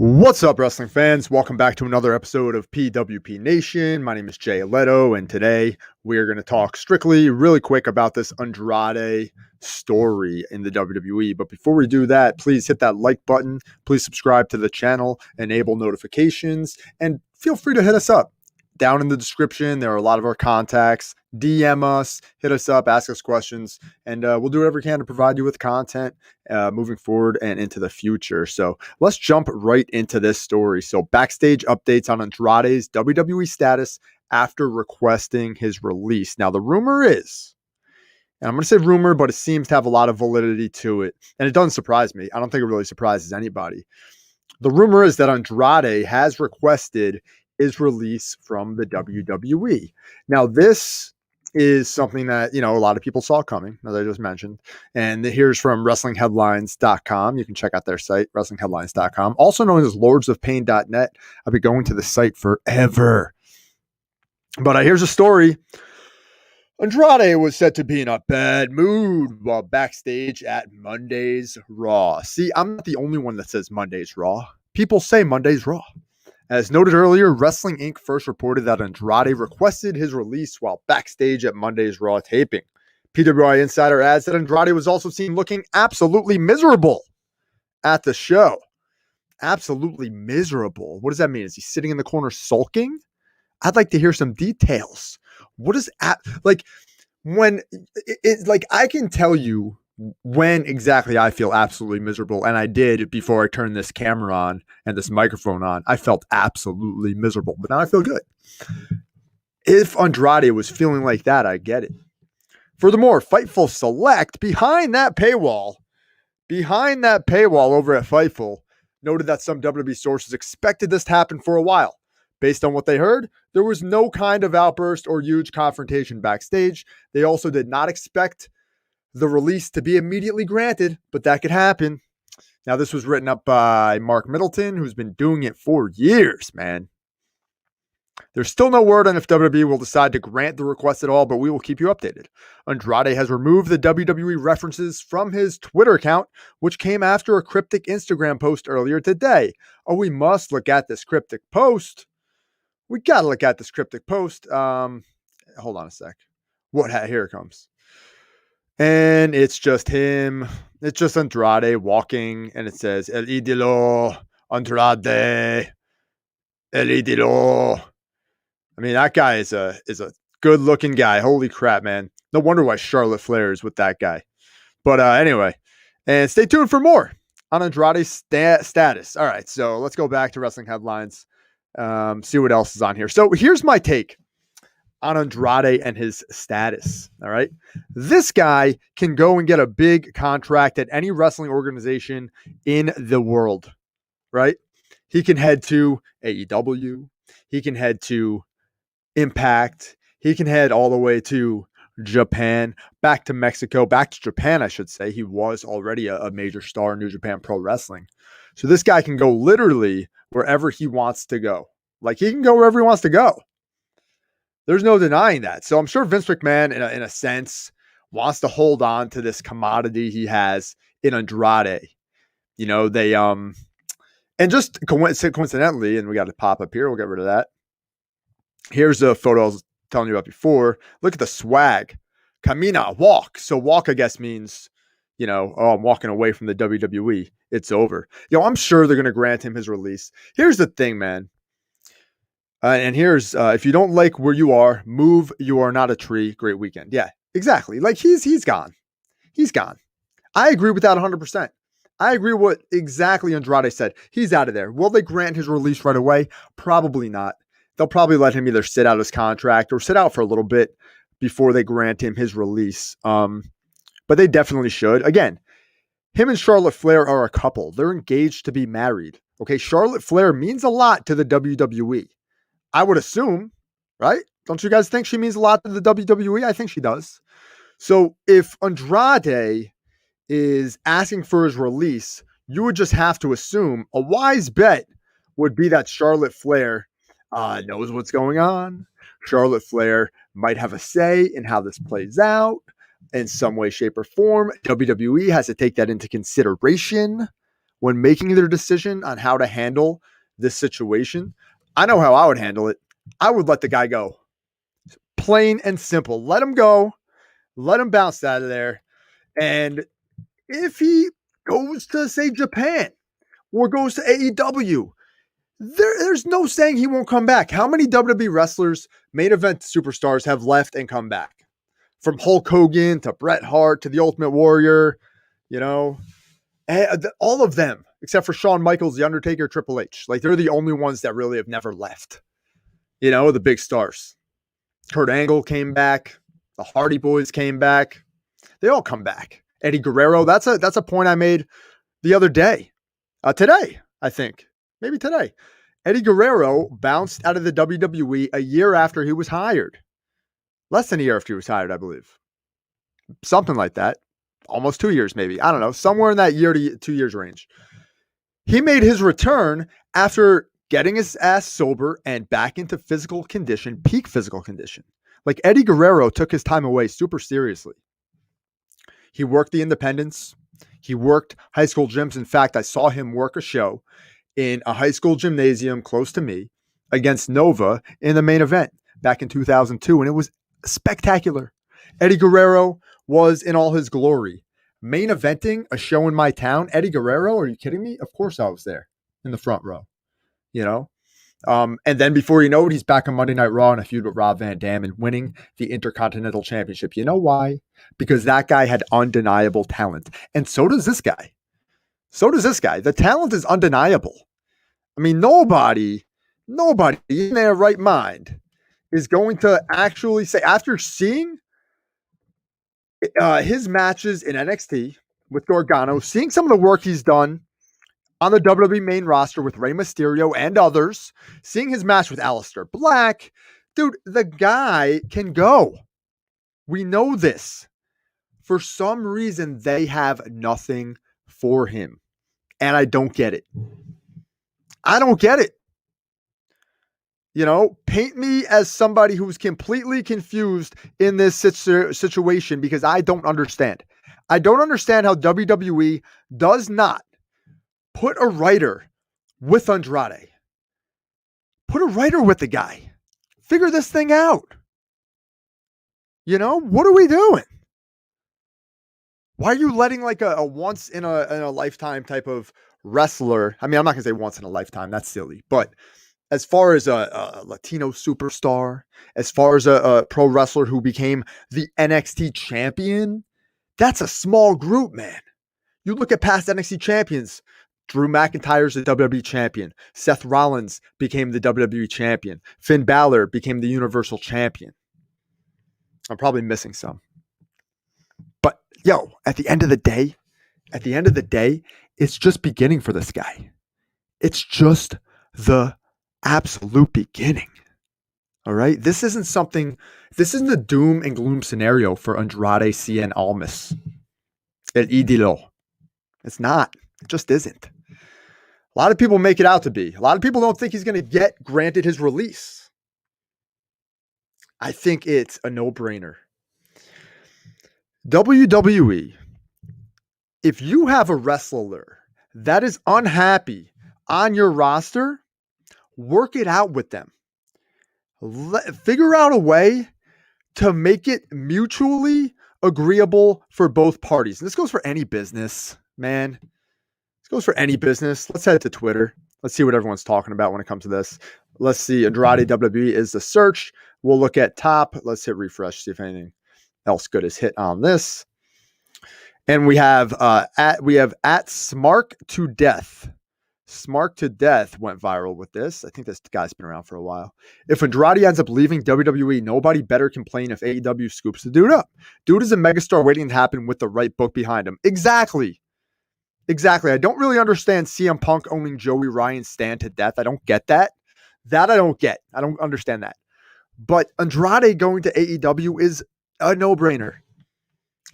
What's up, wrestling fans? Welcome back to another episode of PWP Nation. My name is Jay Leto, and today we are going to talk strictly, really quick, about this Andrade story in the WWE. But before we do that, please hit that like button. Please subscribe to the channel, enable notifications, and feel free to hit us up. Down in the description, there are a lot of our contacts. DM us, hit us up, ask us questions, and we'll do whatever we can to provide you with content moving forward and into the future. So let's jump right into this story. So Backstage updates on Andrade's WWE status after requesting his release. Now, the rumor is, and I'm going to say rumor, but it seems to have a lot of validity to it, and it doesn't surprise me. I don't think it really surprises anybody. The rumor is that Andrade has requested his release from the WWE. Now, this is something that, a lot of people saw coming, as I just mentioned. And here's from WrestlingHeadlines.com. You can check out their site, WrestlingHeadlines.com, also known as LordsOfPain.net. I've been going to the site forever. But here's a story. Andrade was said to be in a bad mood while backstage at Monday's Raw. See, I'm not the only one that says Monday's Raw. People say Monday's Raw. As noted earlier, Wrestling Inc. first reported that Andrade requested his release while backstage at Monday's Raw taping. PWI Insider adds that Andrade was also seen looking absolutely miserable at the show. Absolutely miserable. What does that mean? Is he sitting in the corner sulking? I'd like to hear some details. What is when I can tell you when exactly I feel absolutely miserable, and I did before I turned this camera on and this microphone on. I felt absolutely miserable, but now I feel good. If Andrade was feeling like that, I get it. Furthermore, Fightful Select, behind that paywall over at Fightful, noted that some WWE sources expected this to happen for a while. Based on what they heard, there was no kind of outburst or huge confrontation backstage. They also did not expect the release to be immediately granted, but that could happen. Now, this was written up by Mark Middleton, who's been doing it for years, man. There's still no word on if WWE will decide to grant the request at all, but we will keep you updated. Andrade has removed the WWE references from his Twitter account, which came after a cryptic Instagram post earlier today. Oh, we must look at this cryptic post. We got to look at this cryptic post. Hold on a sec. Here it comes. And it's just him. It's just Andrade walking, and it says, El Idolo, Andrade, El Idolo. I mean, that guy is a good-looking guy. Holy crap, man. No wonder why Charlotte Flair is with that guy. But anyway, and stay tuned for more on Andrade's status. All right, so let's go back to Wrestling Headlines, see what else is on here. So here's my take on Andrade and his status. All right. This guy can go and get a big contract at any wrestling organization in the world, right? He can head to AEW. He can head to Impact. He can head all the way to Japan, back to Mexico, back to Japan, I should say. He was already a major star in New Japan Pro Wrestling. So this guy can go literally wherever he wants to go. Like, he can go wherever he wants to go. There's no denying that. So I'm sure Vince McMahon, in a sense, wants to hold on to this commodity he has in Andrade. They and just coincidentally, and we got to pop up here. We'll get rid of that. Here's a photo I was telling you about before. Look at the swag. Camina, walk. So walk, I guess, means, I'm walking away from the WWE. It's over. I'm sure they're going to grant him his release. Here's the thing, man. And here's, if you don't like where you are, move. You are not a tree. Great weekend. Yeah, exactly. Like, he's gone. He's gone. I agree with that 100%. I agree with what exactly Andrade said. He's out of there. Will they grant his release right away? Probably not. They'll probably let him either sit out his contract or sit out for a little bit before they grant him his release. But they definitely should. Again, him and Charlotte Flair are a couple. They're engaged to be married. Okay, Charlotte Flair means a lot to the WWE. I would assume, right? Don't you guys think she means a lot to the WWE? I think she does. So if Andrade is asking for his release, you would just have to assume a wise bet would be that Charlotte Flair knows what's going on. Charlotte Flair might have a say in how this plays out in some way, shape, or form. WWE has to take that into consideration when making their decision on how to handle this situation, I know how I would handle it. I would let the guy go. Plain and simple. Let him go. Let him bounce out of there. And if he goes to, say, Japan or goes to AEW, there's no saying he won't come back. How many WWE wrestlers, main event superstars, have left and come back? From Hulk Hogan to Bret Hart to the Ultimate Warrior, all of them, except for Shawn Michaels, The Undertaker, Triple H. Like, they're the only ones that really have never left. The big stars. Kurt Angle came back. The Hardy Boys came back. They all come back. Eddie Guerrero, that's a point I made the other day. Today, I think. Maybe today. Eddie Guerrero bounced out of the WWE a year after he was hired. Less than a year after he was hired, I believe. Something like that. Almost 2 years, maybe. I don't know. Somewhere in that year to 2 years range. He made his return after getting his ass sober and back into physical condition, peak physical condition. Like, Eddie Guerrero took his time away super seriously. He worked the independents. He worked high school gyms. In fact, I saw him work a show in a high school gymnasium close to me against Nova in the main event back in 2002. And it was spectacular. Eddie Guerrero was in all his glory. Main eventing a show in my town. Eddie Guerrero, are you kidding me? Of course I was there in the front row, And then before you know it, he's back on Monday Night Raw in a feud with Rob Van Dam and winning the Intercontinental Championship. You know why? Because that guy had undeniable talent. And so does this guy. The talent is undeniable. I mean, nobody in their right mind is going to actually say, after seeing his matches in NXT with Gargano, seeing some of the work he's done on the WWE main roster with Rey Mysterio and others, seeing his match with Aleister Black, dude, the guy can go. We know this. For some reason, they have nothing for him. And I don't get it. Paint me as somebody who's completely confused in this situation because I don't understand. I don't understand how WWE does not put a writer with Andrade. Put a writer with the guy. Figure this thing out. What are we doing? Why are you letting like a once in a lifetime type of wrestler? I mean, I'm not going to say once in a lifetime. That's silly. But as far as a Latino superstar, as far as a pro wrestler who became the NXT champion, that's a small group, man. You look at past NXT champions. Drew McIntyre's the WWE champion. Seth Rollins became the WWE champion. Finn Balor became the Universal champion. I'm probably missing some. But at the end of the day, it's just beginning for this guy. It's just the absolute beginning. All right? This isn't a doom and gloom scenario for Andrade Cien Almas. El Idolo. It's not. It just isn't. A lot of people make it out to be. A lot of people don't think he's going to get granted his release. I think it's a no-brainer. WWE, if you have a wrestler that is unhappy on your roster, work it out with them. Figure out a way to make it mutually agreeable for both parties. And this goes for any business, man. This goes for any business. Let's head to Twitter. Let's see what everyone's talking about when it comes to this. Let's see. Andrade WWE is the search. We'll look at top. Let's hit refresh, see if anything else good is hit on this. And we have at Smark to Death. Smark to Death went viral with this. I think this guy's been around for a while. If Andrade ends up leaving WWE, nobody better complain if AEW scoops the dude up. Dude is a megastar waiting to happen with the right book behind him. Exactly. I don't really understand CM Punk owning Joey Ryan's stand to death. I don't get that. That I don't get. I don't understand that. But Andrade going to AEW is a no-brainer.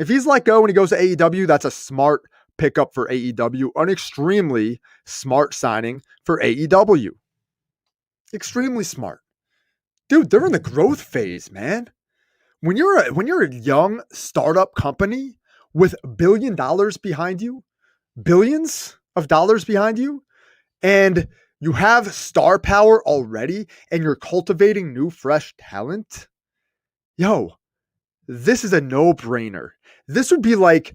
If he's let go and he goes to AEW, that's a smart pickup for AEW. An extremely smart signing for AEW. Extremely smart. Dude, they're in the growth phase, man. When you're a young startup company with $1 billion behind you, billions, of dollars behind you, and you have star power already, and you're cultivating new, fresh talent, yo, this is a no-brainer. This would be like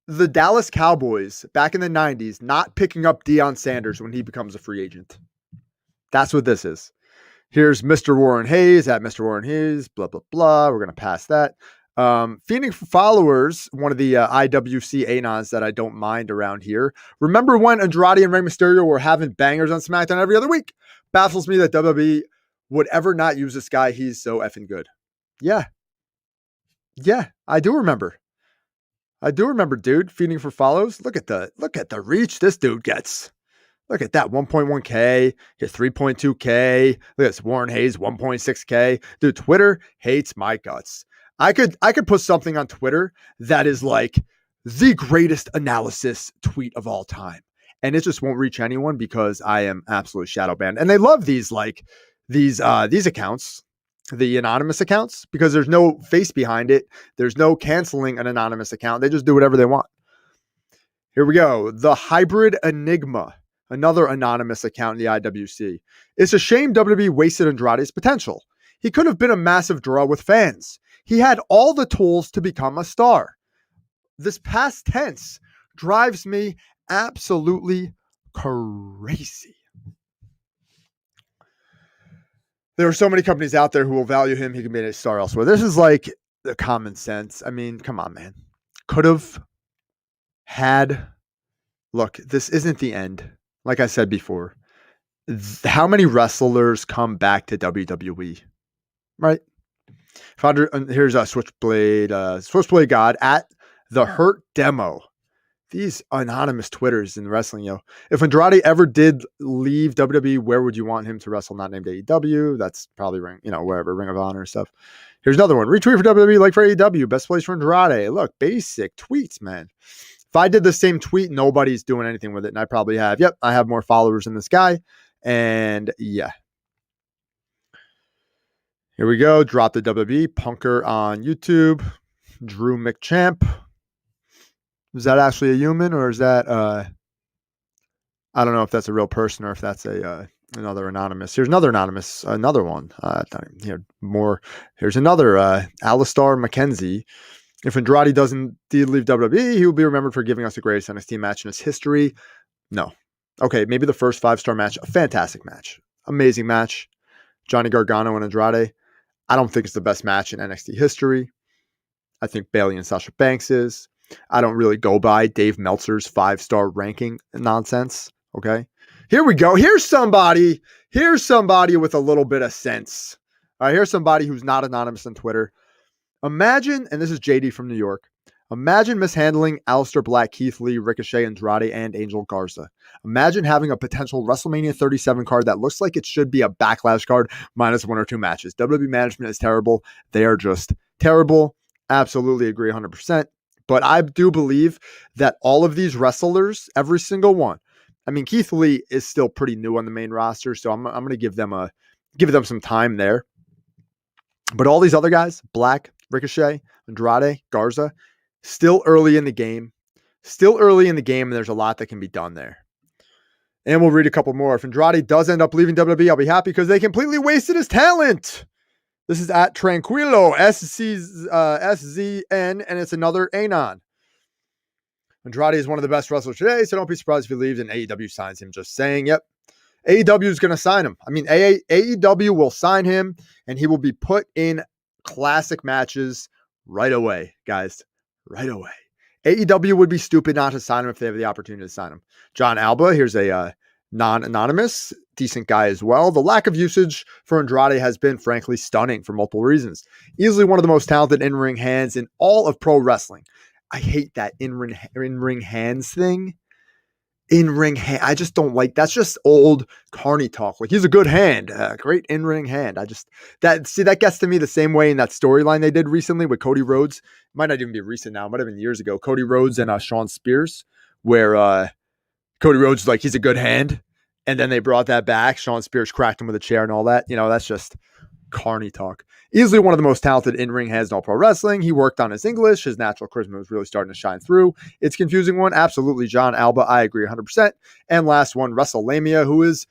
the Dallas Cowboys back in the 90s not picking up Deion Sanders when he becomes a free agent. That's what this is. Here's Mr. Warren Hayes at Mr. Warren Hayes, blah, blah, blah. We're going to pass that. Fiending for Followers, one of the IWC Anons that I don't mind around here. Remember when Andrade and Rey Mysterio were having bangers on SmackDown every other week? Baffles me that WWE would ever not use this guy. He's so effing good. Yeah, I do remember. Dude. Feeding for follows. Look at the reach this dude gets. Look at that, 1.1K, hit 3.2K. Look at this, Warren Hayes, 1.6K. Dude, Twitter hates my guts. I could put something on Twitter that is like the greatest analysis tweet of all time, and it just won't reach anyone because I am absolutely shadow banned. And they love these accounts, the anonymous accounts, because there's no face behind it. There's no canceling an anonymous account. They just do whatever they want. Here we go. The Hybrid Enigma, another anonymous account in the IWC. It's a shame WWE wasted Andrade's potential. He could have been a massive draw with fans. He had all the tools to become a star. This past tense drives me absolutely crazy. There are so many companies out there who will value him. He can be a star elsewhere. This is like the common sense. I mean, come on, man. Could have had. Look, this isn't the end. Like I said before, how many wrestlers come back to WWE? Right? Here's a Switchblade God at the Hurt Demo. These anonymous Twitters in wrestling, if Andrade ever did leave WWE, where would you want him to wrestle? Not named AEW. That's probably wherever, Ring of Honor stuff. Here's another one. Retweet for WWE, like for AEW. Best place for Andrade. Look, basic tweets, man. If I did the same tweet, nobody's doing anything with it, and I probably have. Yep, I have more followers than this guy, and yeah. Here we go. Drop the WWE. Punker on YouTube. Drew McChamp. Is that actually a human, or is that I don't know if that's a real person or if that's another anonymous. Here's another anonymous, another one. Here's another Alistair McKenzie. If Andrade doesn't leave WWE, he will be remembered for giving us the greatest NXT match in his history. No. Okay, maybe the first 5-star match. A fantastic match. Amazing match. Johnny Gargano and Andrade. I don't think it's the best match in NXT history. I think Bayley and Sasha Banks is. I don't really go by Dave Meltzer's 5-star ranking nonsense. Okay. Here we go. Here's somebody with a little bit of sense. All right. Here's somebody who's not anonymous on Twitter. Imagine, and this is JD from New York. Imagine mishandling Aleister Black, Keith Lee, Ricochet, Andrade, and Angel Garza. Imagine having a potential WrestleMania 37 card that looks like it should be a Backlash card minus 1 or 2 matches. WWE management is terrible. They are just terrible. Absolutely agree 100%. But I do believe that all of these wrestlers, every single one, I mean, Keith Lee is still pretty new on the main roster, so I'm going to give them some time there. But all these other guys, Black, Ricochet, Andrade, Garza, still early in the game. And there's a lot that can be done there. And we'll read a couple more. If Andrade does end up leaving WWE, I'll be happy because they completely wasted his talent. This is at Tranquilo, SZN, and it's another Anon. Andrade is one of the best wrestlers today, so don't be surprised if he leaves and AEW signs him. Just saying, yep. AEW is going to sign him. I mean, AEW will sign him, and he will be put in classic matches right away, guys. Right away. AEW would be stupid not to sign him if they have the opportunity to sign him. John Alba, here's a non-anonymous, decent guy as well. The lack of usage for Andrade has been, frankly, stunning for multiple reasons. Easily one of the most talented in-ring hands in all of pro wrestling. I hate that in-ring hands thing. In-ring hand. I just don't like. That's just old carny talk. Like, he's a good hand. Great in-ring hand. That gets to me the same way in that storyline they did recently with Cody Rhodes. Might not even be recent now. Might have been years ago. Cody Rhodes and Shawn Spears, where Cody Rhodes was like, he's a good hand. And then they brought that back. Shawn Spears cracked him with a chair and all that. That's just Carney talk. Easily one of the most talented in-ring hands in all pro wrestling. He worked on his English. His natural charisma was really starting to shine through. It's a confusing one. Absolutely, John Alba. I agree 100%. And last one, WrestleLamia, who is,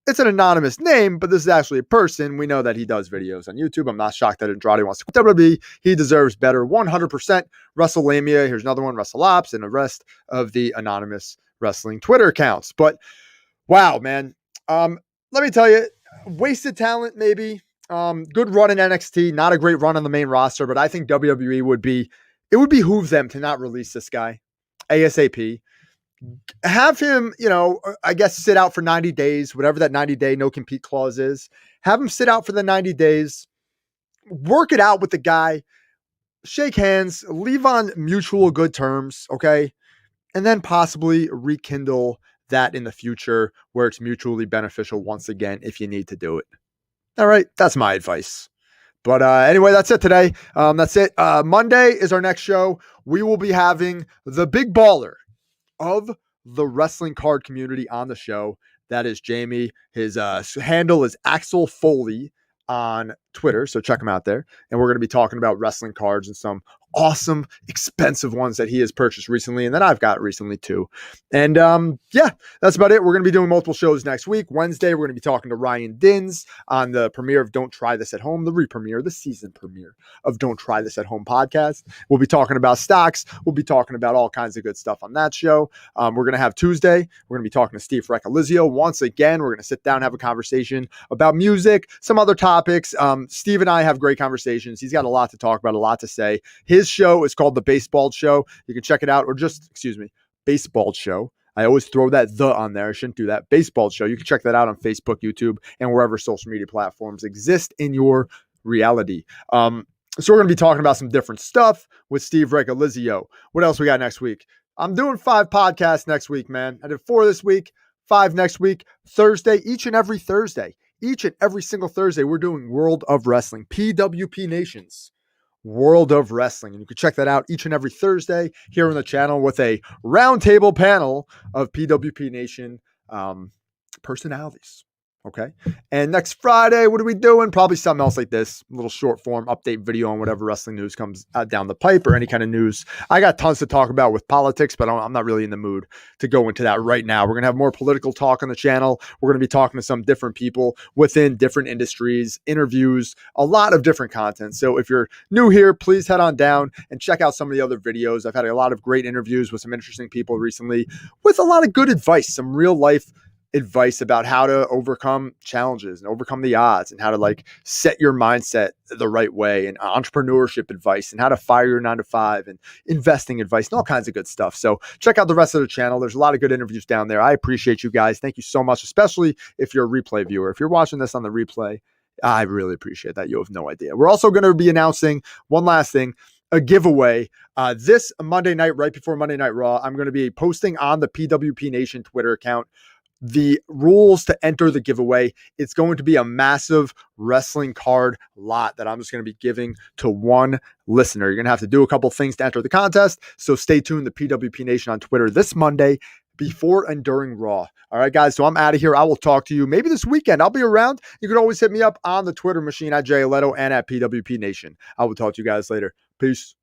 it's an anonymous name, but this is actually a person. We know that he does videos on YouTube. I'm not shocked that Andrade wants to quit WWE. He deserves better 100%. WrestleLamia. Here's another one, WrestleOps, and the rest of the anonymous wrestling Twitter accounts. But wow, man. Let me tell you, wasted talent, maybe. Good run in NXT, not a great run on the main roster, but I think WWE it would behoove them to not release this guy ASAP. Have him, I guess sit out for 90 days, whatever that 90-day no compete clause is. Have him sit out for the 90 days, work it out with the guy, shake hands, leave on mutual good terms, okay? And then possibly rekindle that in the future where it's mutually beneficial once again if you need to do it. All right, that's my advice. But anyway, that's it today. That's it. Monday is our next show. We will be having the big baller of the wrestling card community on the show. That is Jamie. His handle is Axel Foley on Twitter, so check him out there. And we're going to be talking about wrestling cards and some awesome, expensive ones that he has purchased recently and that I've got recently too. And yeah, that's about it. We're going to be doing multiple shows next week. Wednesday, we're going to be talking to Ryan Dins on the premiere of Don't Try This at Home, the re-premiere, the season premiere of Don't Try This at Home podcast. We'll be talking about stocks. We'll be talking about all kinds of good stuff on that show. We're going to have Tuesday. We're going to be talking to Steve Recalizio. Once again, we're going to sit down and have a conversation about music, some other topics. Steve and I have great conversations. He's got a lot to talk about, a lot to say. His show is called The Baseball Show. You can check it out, or just, Baseball Show. I always throw that "the" on there. I shouldn't do that. Baseball Show. You can check that out on Facebook, YouTube, and wherever social media platforms exist in your reality. So we're going to be talking about some different stuff with Steve Recalizio. What else we got next week? I'm doing 5 podcasts next week, man. I did 4 this week, 5 next week, Thursday, each and every Thursday. Each and every single Thursday, we're doing World of Wrestling, PWP Nations. World of Wrestling. And you can check that out each and every Thursday here on the channel with a roundtable panel of PWP Nation personalities. Okay. And next Friday, what are we doing? Probably something else like this, a little short form update video on whatever wrestling news comes down the pipe or any kind of news. I got tons to talk about with politics, but I'm not really in the mood to go into that right now. We're going to have more political talk on the channel. We're going to be talking to some different people within different industries, interviews, a lot of different content. So if you're new here, please head on down and check out some of the other videos. I've had a lot of great interviews with some interesting people recently with a lot of good advice, some real life advice about how to overcome challenges and overcome the odds and how to set your mindset the right way, and entrepreneurship advice and how to fire your 9-to-5 and investing advice and all kinds of good stuff. So check out the rest of the channel. There's a lot of good interviews down there. I appreciate you guys. Thank you so much, especially if you're a replay viewer. If you're watching this on the replay, I really appreciate that. You have no idea. We're also going to be announcing one last thing, a giveaway this Monday night, right before Monday Night Raw. I'm going to be posting on the PWP Nation Twitter account the rules to enter the giveaway. It's going to be a massive wrestling card lot that I'm just going to be giving to one listener. You're going to have to do a couple things to enter the contest. So stay tuned to PWP Nation on Twitter this Monday before and during Raw. All right, guys. So I'm out of here. I will talk to you maybe this weekend. I'll be around. You can always hit me up on the Twitter machine at Jay Leto and at PWP Nation. I will talk to you guys later. Peace.